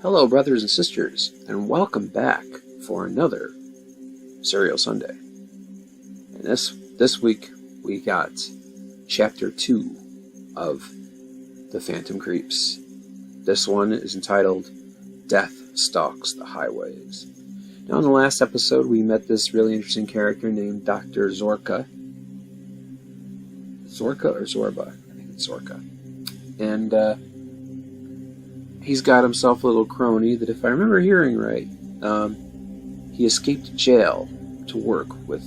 Hello, brothers and sisters, and welcome back for another Serial Sunday. And this week we got Chapter 2 of The Phantom Creeps. This one is entitled Death Stalks the Highways. Now, in the last episode, we met this really interesting character named Dr. Zorka. Zorka or Zorba? I think it's Zorka. And he's got himself a little crony that, if I remember hearing right, he escaped jail to work with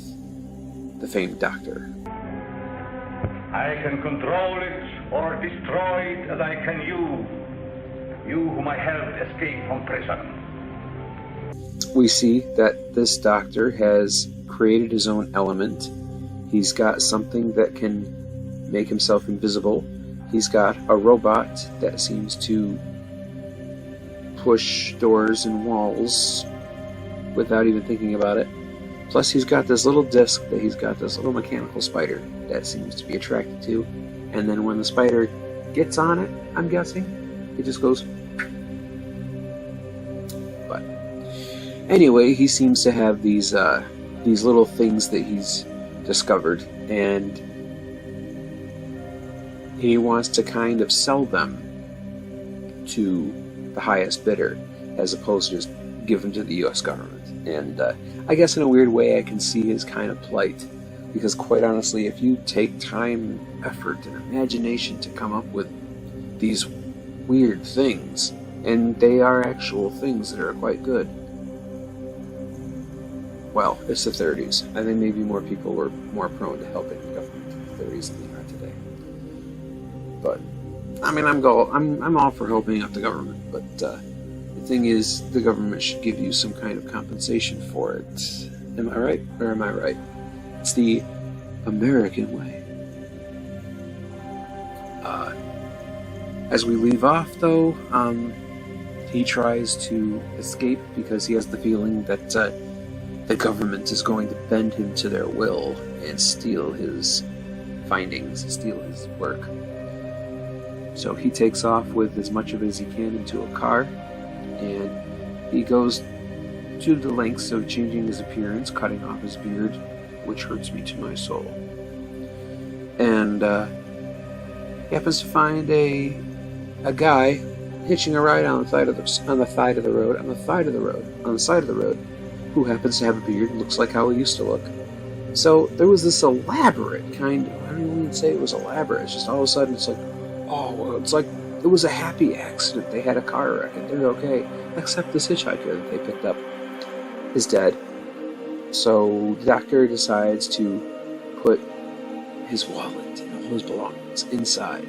the famed doctor. I can control it or destroy it as I can you. You whom I helped escape from prison. We see that this doctor has created his own element. He's got something that can make himself invisible. He's got a robot that seems to push doors and walls without even thinking about it. Plus, he's got this little disc that he's got this little mechanical spider that seems to be attracted to. And then when the spider gets on it, I'm guessing, it just goes. But anyway, he seems to have these little things that he's discovered, and he wants to kind of sell them to the highest bidder, as opposed to just give them to the U.S. government. And I guess in a weird way I can see his kind of plight, because quite honestly, if you take time, effort, and imagination to come up with these weird things, and they are actual things that are quite good, well, it's the 30s. I think maybe more people were more prone to helping the government in the 30s than they are today. But I mean, I'm all for helping out the government, but the thing is, the government should give you some kind of compensation for it. Am I right, or am I right? It's the American way. As we leave off, though, he tries to escape because he has the feeling that the government is going to bend him to their will and steal his findings, steal his work. So he takes off with as much of it as he can into a car, and he goes to the lengths of changing his appearance, cutting off his beard, which hurts me to my soul. And he happens to find a guy hitching a ride on the side of the road, who happens to have a beard and looks like how he used to look. So there was this elaborate kind of, I don't even say it was elaborate, it's just all of a sudden it's like, oh, well, it's like it was a happy accident. They had a car wreck and they're okay. Except this hitchhiker that they picked up is dead. So the doctor decides to put his wallet and all his belongings inside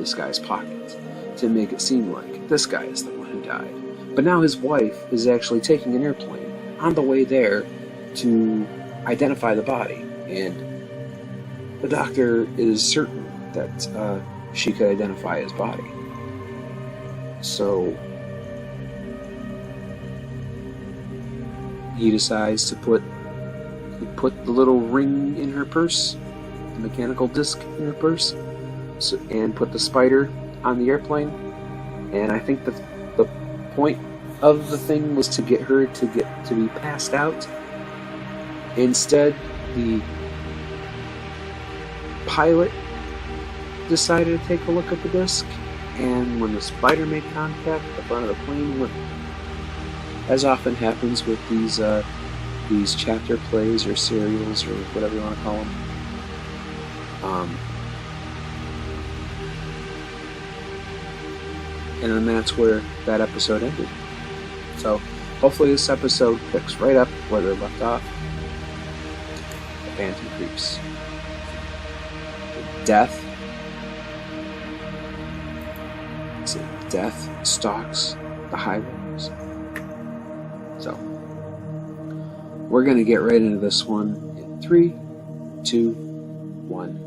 this guy's pocket to make it seem like this guy is the one who died. But now his wife is actually taking an airplane on the way there to identify the body. And the doctor is certain that she could identify his body. So he decides to put the little ring in her purse, the mechanical disc in her purse, and put the spider on the airplane. And I think the point of the thing was to get her to be passed out. Instead, the pilot decided to take a look at the disc, and when the spider made contact, the front of the plane went. As often happens with these chapter plays or serials or whatever you want to call them, and then that's where that episode ended. So hopefully this episode picks right up where they left off. The Phantom Creeps. Death stalks the highways. So, we're going to get right into this one in 3, 2, 1.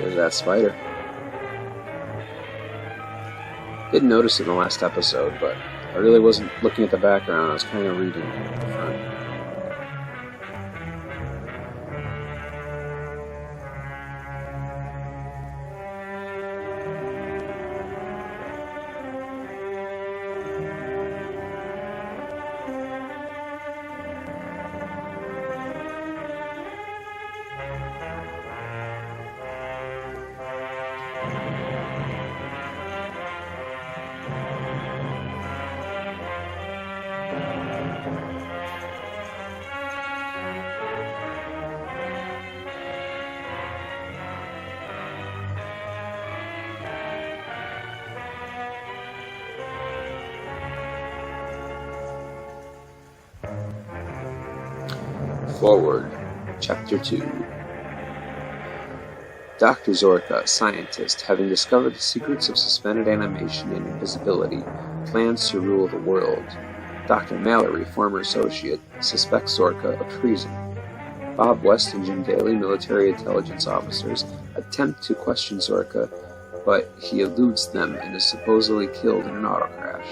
There's that spider. Didn't notice it in the last episode, but I really wasn't looking at the background. I was kind of reading the front. Forward, Chapter 2. Dr. Zorka, a scientist, having discovered the secrets of suspended animation and invisibility, plans to rule the world. Dr. Mallory, former associate, suspects Zorka of treason. Bob West and Jim Daly, military intelligence officers, attempt to question Zorka, but he eludes them and is supposedly killed in an auto crash.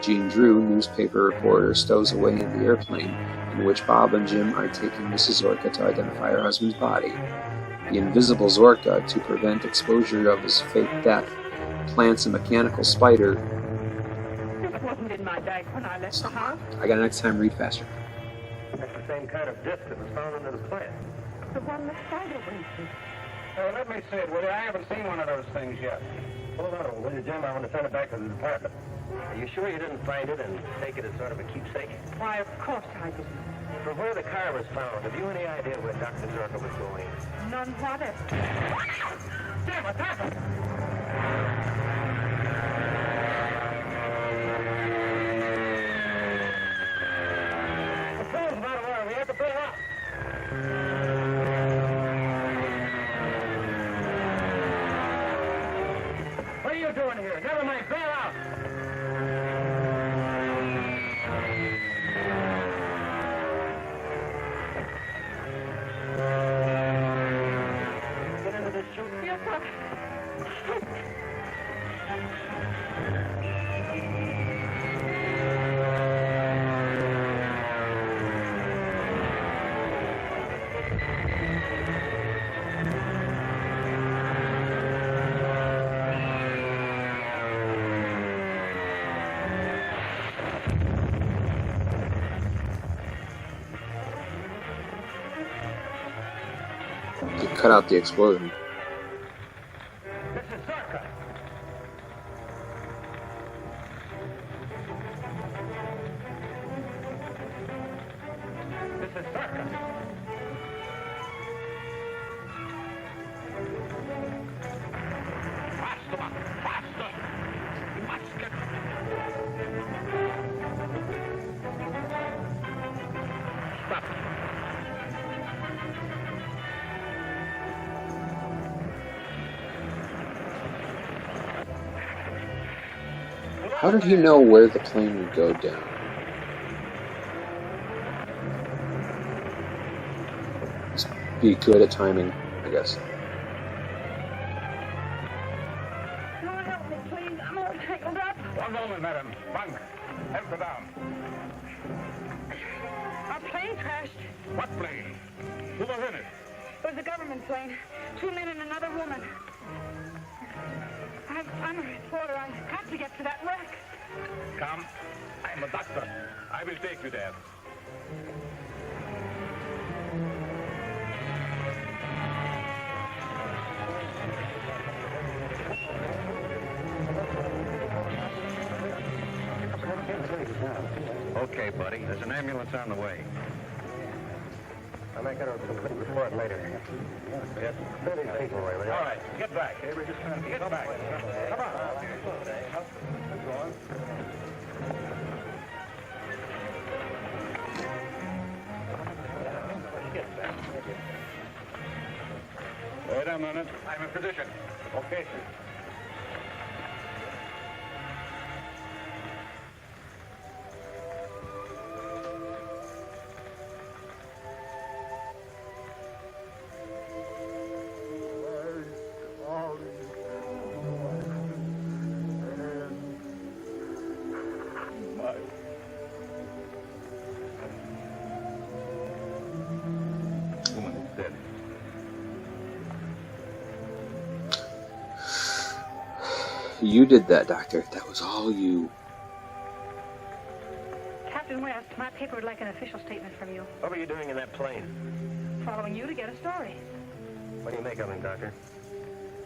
Jean Drew, newspaper reporter, stows away in the airplane in which Bob and Jim are taking Mrs. Zorka to identify her husband's body. The invisible Zorka, to prevent exposure of his fake death, plants a mechanical spider. It wasn't in my bag when I left the house. I gotta next time read faster. That's the same kind of disc that was found under the plant. The one the spider went to. Let me see it, will you? I haven't seen one of those things yet. Hold on, will you, Jim? I want to send it back to the department. Are you sure you didn't find it and take it as sort of a keepsake? Why, of course I didn't. From where the car was found, have you any idea where Dr. Zorka was going? None whatever. Jim, what's happened? The phone's not aware. We have to bail out. What are you doing here? Never mind, bail out. Get into this chute. Yes, sir. You cut out the explosion. This is Zorka. This is Zorka. Faster, man, faster. You must get... Stop. How did he know where the plane would go down? Just be good at timing, I guess. Someone help me, please. I'm all tangled up. One moment, madam. Bunk. Help her down. Our plane crashed. What plane? Who was in it? It was a government plane. 2 men and another woman. I'm a reporter. I have to get to that wreck. Come. I'm a doctor. I will take you there. Okay, buddy. There's an ambulance on the way. I'll make it a complete report later. Yes. 30 people, will you? All right. Get back. Get back. Come on. Wait a minute. I'm a physician. Okay, sir. You did that, Doctor. That was all you. Captain West, my paper would like an official statement from you. What were you doing in that plane? Following you to get a story. What do you make of him, Doctor?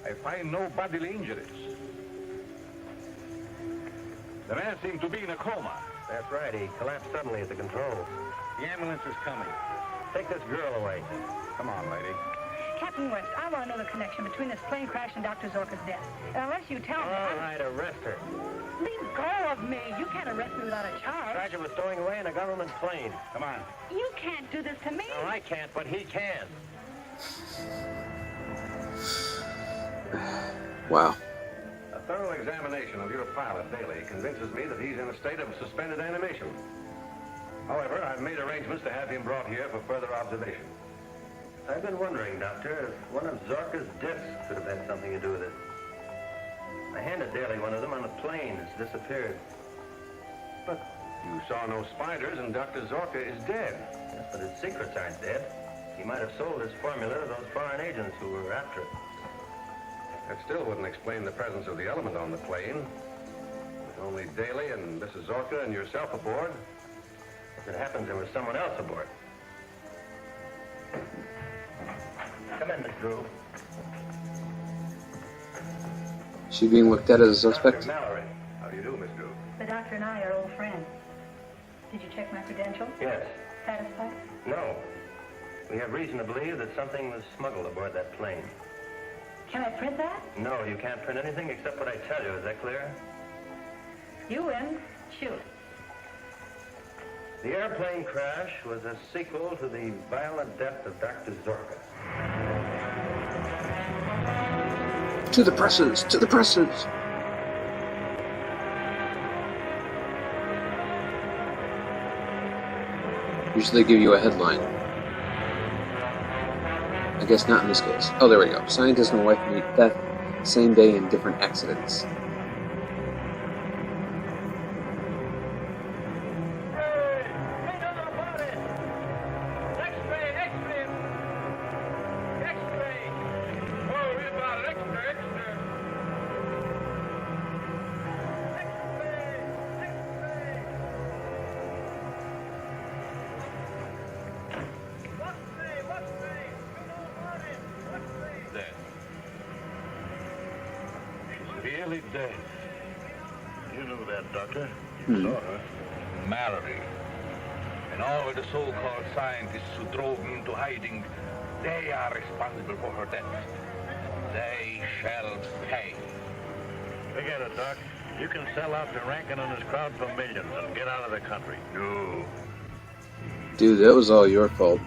I find no bodily injuries. The man seemed to be in a coma. That's right. He collapsed suddenly at the controls. The ambulance is coming. Take this girl away. Come on, lady. Captain West, I want to know the connection between this plane crash and Dr. Zorka's death. And unless you tell me... All right, arrest her. Leave go of me. You can't arrest me without a charge. Sergeant was stowing away in a government plane. Come on. You can't do this to me. No, I can't, but he can. Wow. A thorough examination of your pilot, Daly, convinces me that he's in a state of suspended animation. However, I've made arrangements to have him brought here for further observation. I've been wondering, Doctor, if one of Zorka's discs could have had something to do with it. I handed Daly one of them on the plane. It's disappeared. But you saw no spiders, and Dr. Zorka is dead. Yes, but his secrets aren't dead. He might have sold his formula to those foreign agents who were after it. That still wouldn't explain the presence of the element on the plane. With only Daly and Mrs. Zorka and yourself aboard. If it happens, there was someone else aboard. Come in, Miss Drew. She being looked at as a suspect? Dr. Mallory. How do you do, Miss Drew? The doctor and I are old friends. Did you check my credentials? Yes. Satisfied? No. We have reason to believe that something was smuggled aboard that plane. Can I print that? No, you can't print anything except what I tell you. Is that clear? You win. Shoot. The airplane crash was a sequel to the violent death of Dr. Zorka. To the presses! To the presses! Usually they give you a headline. I guess not in this case. Oh, there we go. Scientist and wife meet death same day in different accidents. Really dead. You knew that, Doctor. Hmm. You saw her. Mallory. And all of the so-called scientists who drove me into hiding, they are responsible for her death. They shall pay. Forget it, Doc. You can sell out to Rankin and his crowd for millions and get out of the country. No. Dude, that was all your fault.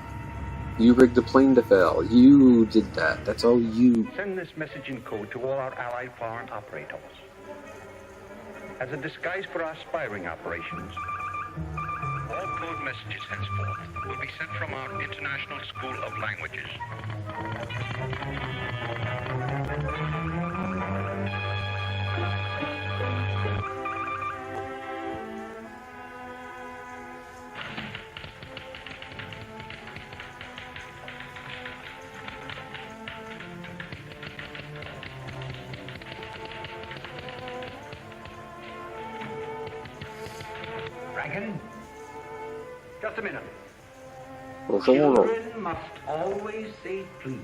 You rigged the plane to fail. You did that. That's all you. Send this message in code to all our allied foreign operators. As a disguise for our spying operations, all code messages henceforth will be sent from our International School of Languages. Rankin, just a minute. Children must always say please.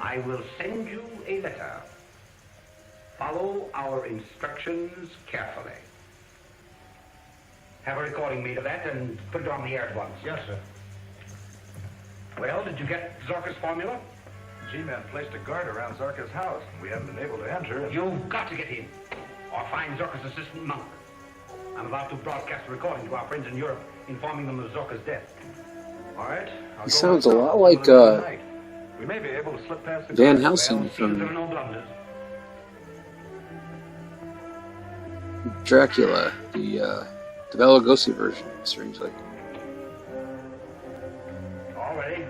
I will send you a letter. Follow our instructions carefully. Have a recording made of that and put it on the air at once. Yes, sir. Well, did you get Zorka's formula? G-Men placed a guard around Zorka's house. We haven't been able to enter. You've got to get in, or find Zorka's assistant monk. I'm about to broadcast a recording to our friends in Europe, informing them of Zorka's death. All right. He sounds a lot like We may be able to slip past the Van guard. Helsing Well, see if there are from no blunders. Dracula, the Bela Lugosi version, strangely. All ready?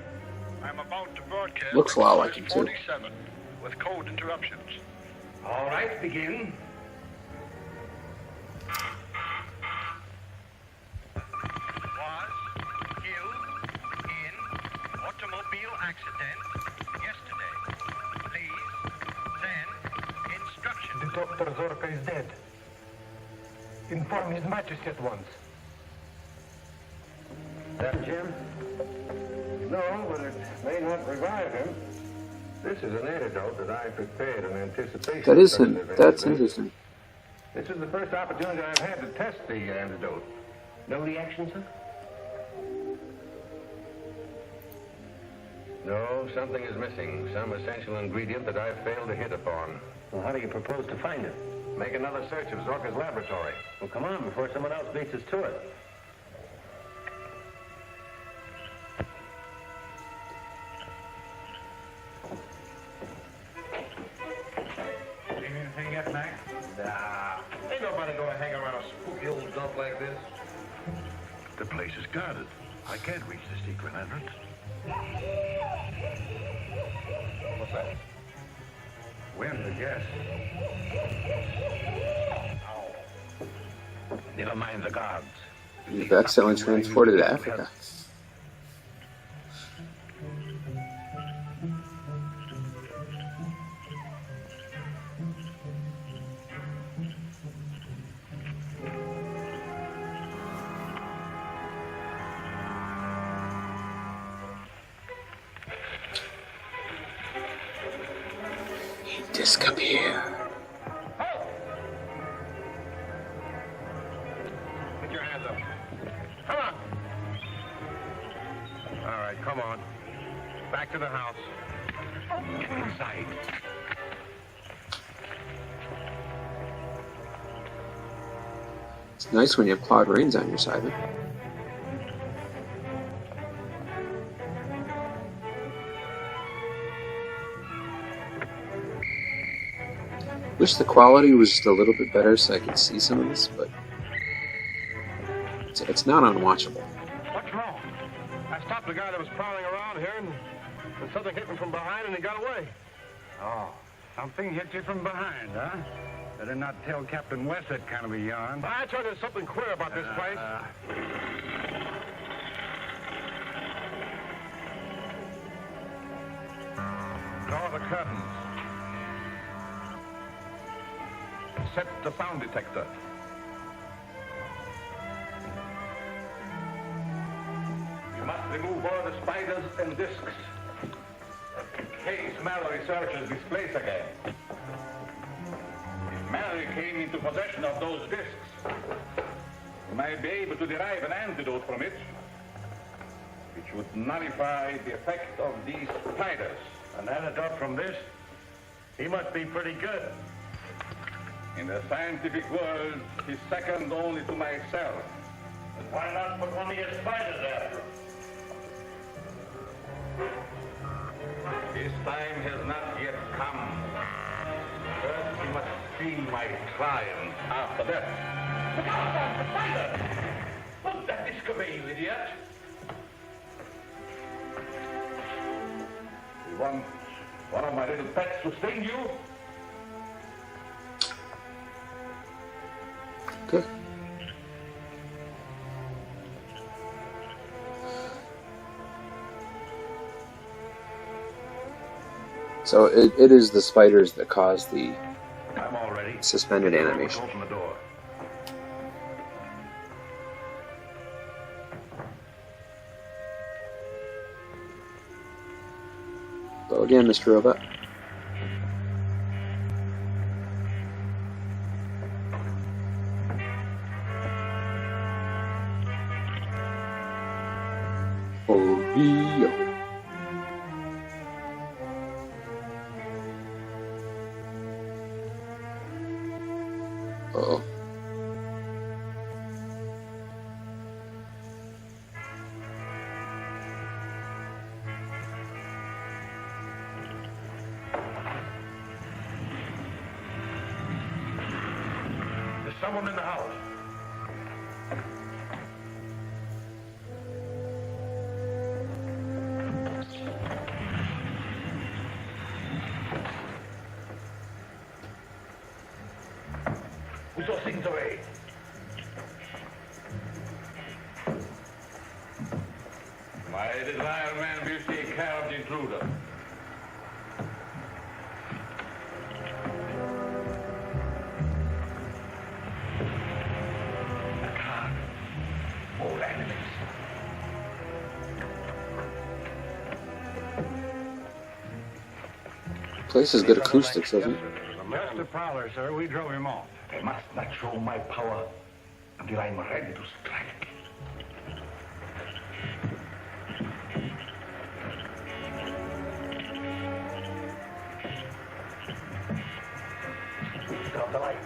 I'm about to broadcast. Looks a lot like him, too. 47 with code interruptions. All right, begin. Was killed in automobile accident yesterday. Please send instructions. Dr. Zorka is dead. Inform His Majesty at once. That Jim? No, but it may not revive him. This is an antidote that I prepared in anticipation. That is of him. such an That's event. interesting. This is the first opportunity I've had to test the antidote. No reaction, sir? No, something is missing. Some essential ingredient that I've failed to hit upon. Well, how do you propose to find it? Make another search of Zorka's laboratory. Well, come on, before someone else beats us to it. Seen anything yet, Mac? Nah. Ain't nobody gonna hang around a spooky old dump like this. The place is guarded. I can't reach the secret entrance. What's that? Wind, I guess. Never mind the guards. You've accidentally transported to Africa. Disappear. Put your hands up. Come on. All right, come on. Back to the house. Get inside. It's nice when you have Claude Rains on your side. Huh? Wish the quality was just a little bit better so I could see some of this, but it's not unwatchable. What's wrong? I stopped the guy that was prowling around here, and something hit him from behind, and he got away. Oh, something hit you from behind, huh? Better not tell Captain West that kind of a yarn. I thought there's something queer about this place. Draw the curtains. Set the sound detector. You must remove all the spiders and discs. In case Mallory searches this place again. If Mallory came into possession of those discs, you might be able to derive an antidote from it, which would nullify the effect of these spiders. An antidote from this? He must be pretty good. In the scientific world, he's second only to myself. Why not put one of your spiders after him? His time has not yet come. First, he must see my triumph after that. Look out, the spider! Put that disc away, you idiot! You want one of my little pets to sting you? Okay. So it is the spiders that cause the I'm all ready. suspended animation. Open the door. Go again, Mr. Robot. Oreo. Uh-oh. There's someone in the house. Put those things away. My desire, man, will take care of the intruder. place has good acoustics, doesn't it? Just the prowler, sir. We drove him off. I must not show my power until I'm ready to strike. Turn off the light.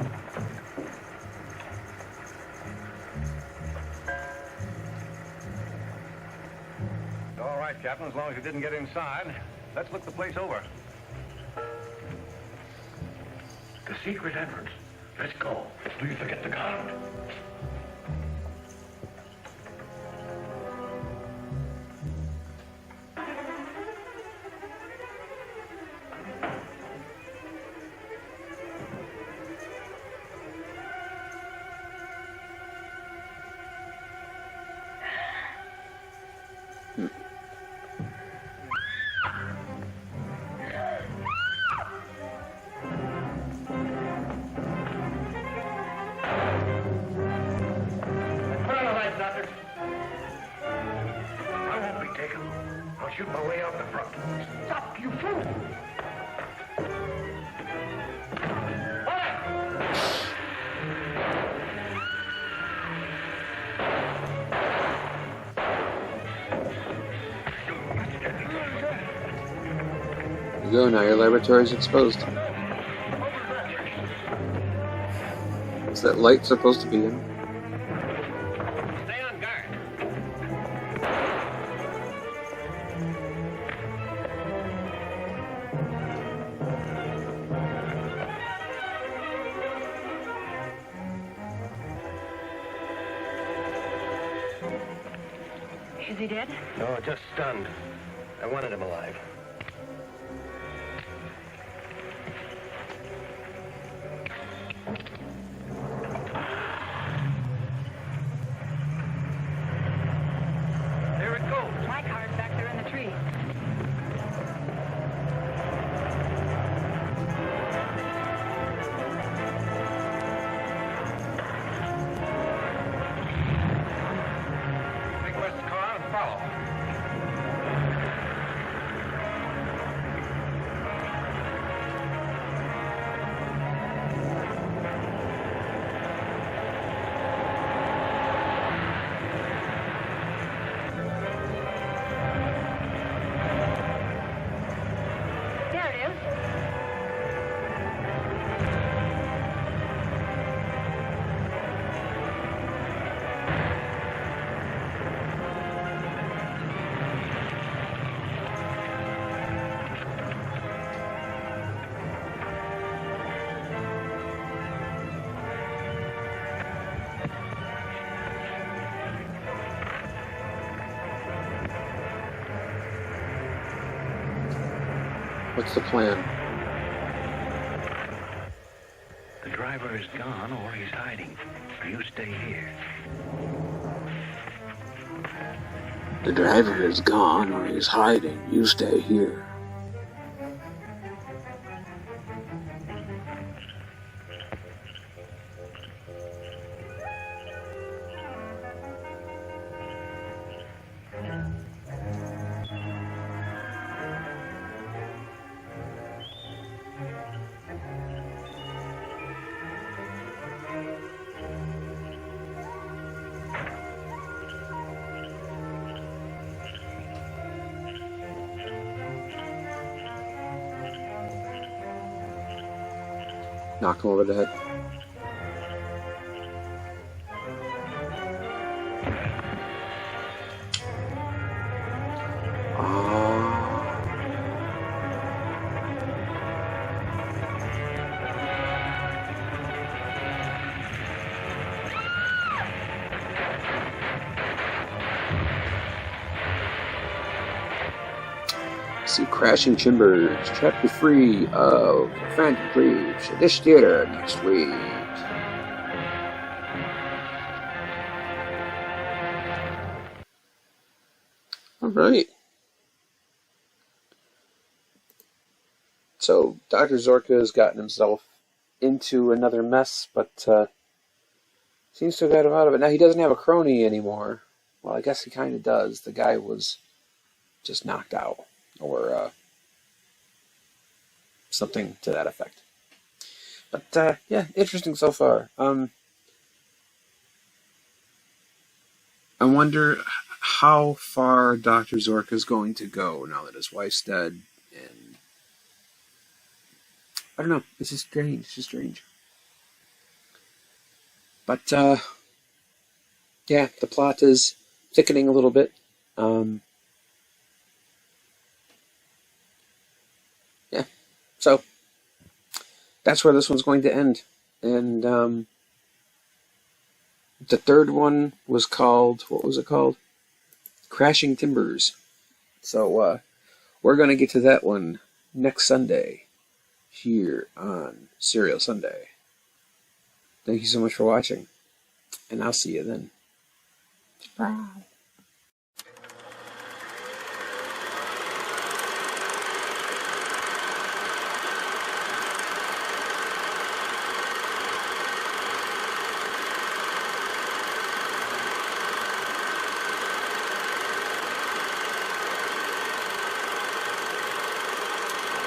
All right, Captain, as long as you didn't get inside. Let's look the place over. The secret entrance. Let's go. Do you forget the guard? I'll shoot my way out the front. Stop, you fool! There you go, now your laboratory's exposed. Is that light supposed to be in? Stay on guard. Is he dead? No, just stunned. I wanted him alive. There it goes. My car's back there in the tree. Take West's car and follow. There it is. What's the plan? The driver is gone or he's hiding. You stay here. The driver is gone or he's hiding. You stay here. Knock him over the head. See Crashing Timbers, Chapter 3 of Phantom Thieves at this theater next week. Alright. So, Dr. Zorka has gotten himself into another mess, but seems to have got him out of it. Now, he doesn't have a crony anymore. Well, I guess he kind of does. The guy was just knocked out. Or something to that effect. But yeah, interesting so far. I wonder how far Dr. Zork is going to go now that his wife's dead, and I don't know. It's just strange. It's just strange. But yeah, the plot is thickening a little bit. Yeah, so that's where this one's going to end. And the third one was called, what was it called? Crashing Timbers. So we're going to get to that one next Sunday here on Serial Sunday. Thank you so much for watching, and I'll see you then. Bye.